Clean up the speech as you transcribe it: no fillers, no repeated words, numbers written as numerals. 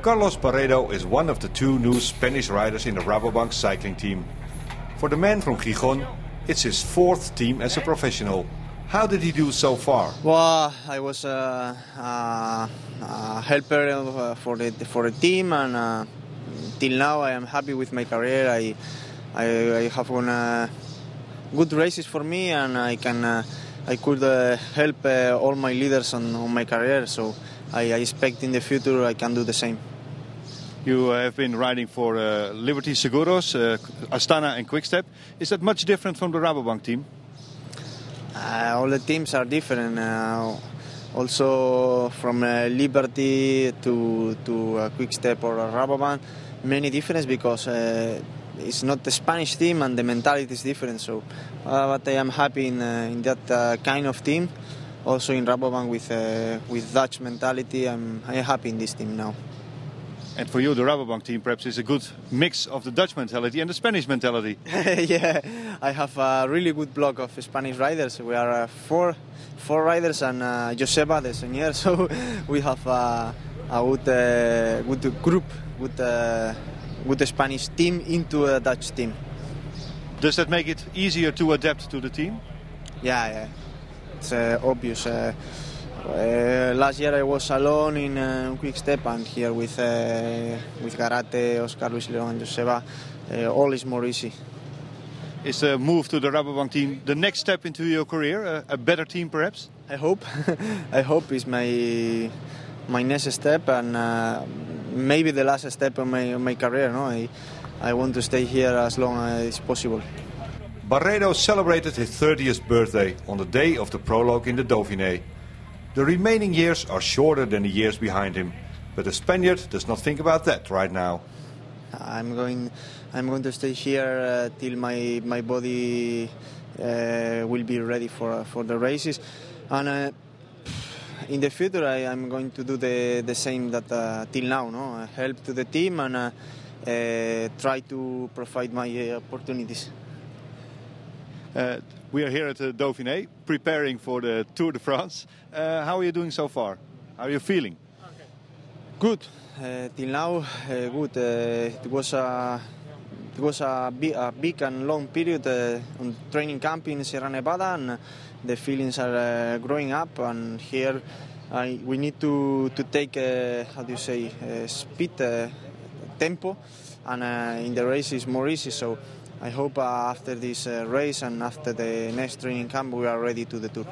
Carlos Barredo is one of the two new Spanish riders in the Rabobank cycling team. For the man from Gijón, it's his fourth team as a professional. How did he do so far? Well, I was a helper for the team, and till now I am happy with my career. I have won good races for me, and I could help all my leaders on my career. So I expect in the future I can do the same. You have been riding for Liberty Seguros, Astana and Quickstep. Is that much different from the Rabobank team? All the teams are different. Also from Liberty to Quickstep or Rabobank, many differences because it's not the Spanish team and the mentality is different. So, but I am happy in that kind of team. Also in Rabobank with Dutch mentality, I'm happy in this team now. And for you, the Rabobank team perhaps is a good mix of the Dutch mentality and the Spanish mentality. Yeah, I have a really good block of Spanish riders. We are four riders and Joseba, the senior. So we have a good group, good Spanish team into a Dutch team. Does that make it easier to adapt to the team? Yeah, it's obvious. Last year I was alone in Quickstep, and here with Garate, Oscar Luis León and Joseba, all is more easy. Is the move to the Rabobank team the next step into your career, a better team perhaps? I hope. I hope it's my next step, and maybe the last step of my career. No, I want to stay here as long as possible. Barredo celebrated his 30th birthday on the day of the prologue in the Dauphiné. The remaining years are shorter than the years behind him, but the Spaniard does not think about that right now. I'm going to stay here till my body will be ready for the races, and in the future I'm going to do the same that till now. No, help to the team and try to provide my opportunities. We are here at the Dauphiné, preparing for the Tour de France. How are you doing so far? How are you feeling? Good. Till now, good. It was a big and long period on training camp in Sierra Nevada, and the feelings are growing up. And here, we need to take speed, tempo, and in the race is more easy. So I hope after this race and after the next training camp we are ready to the Tour.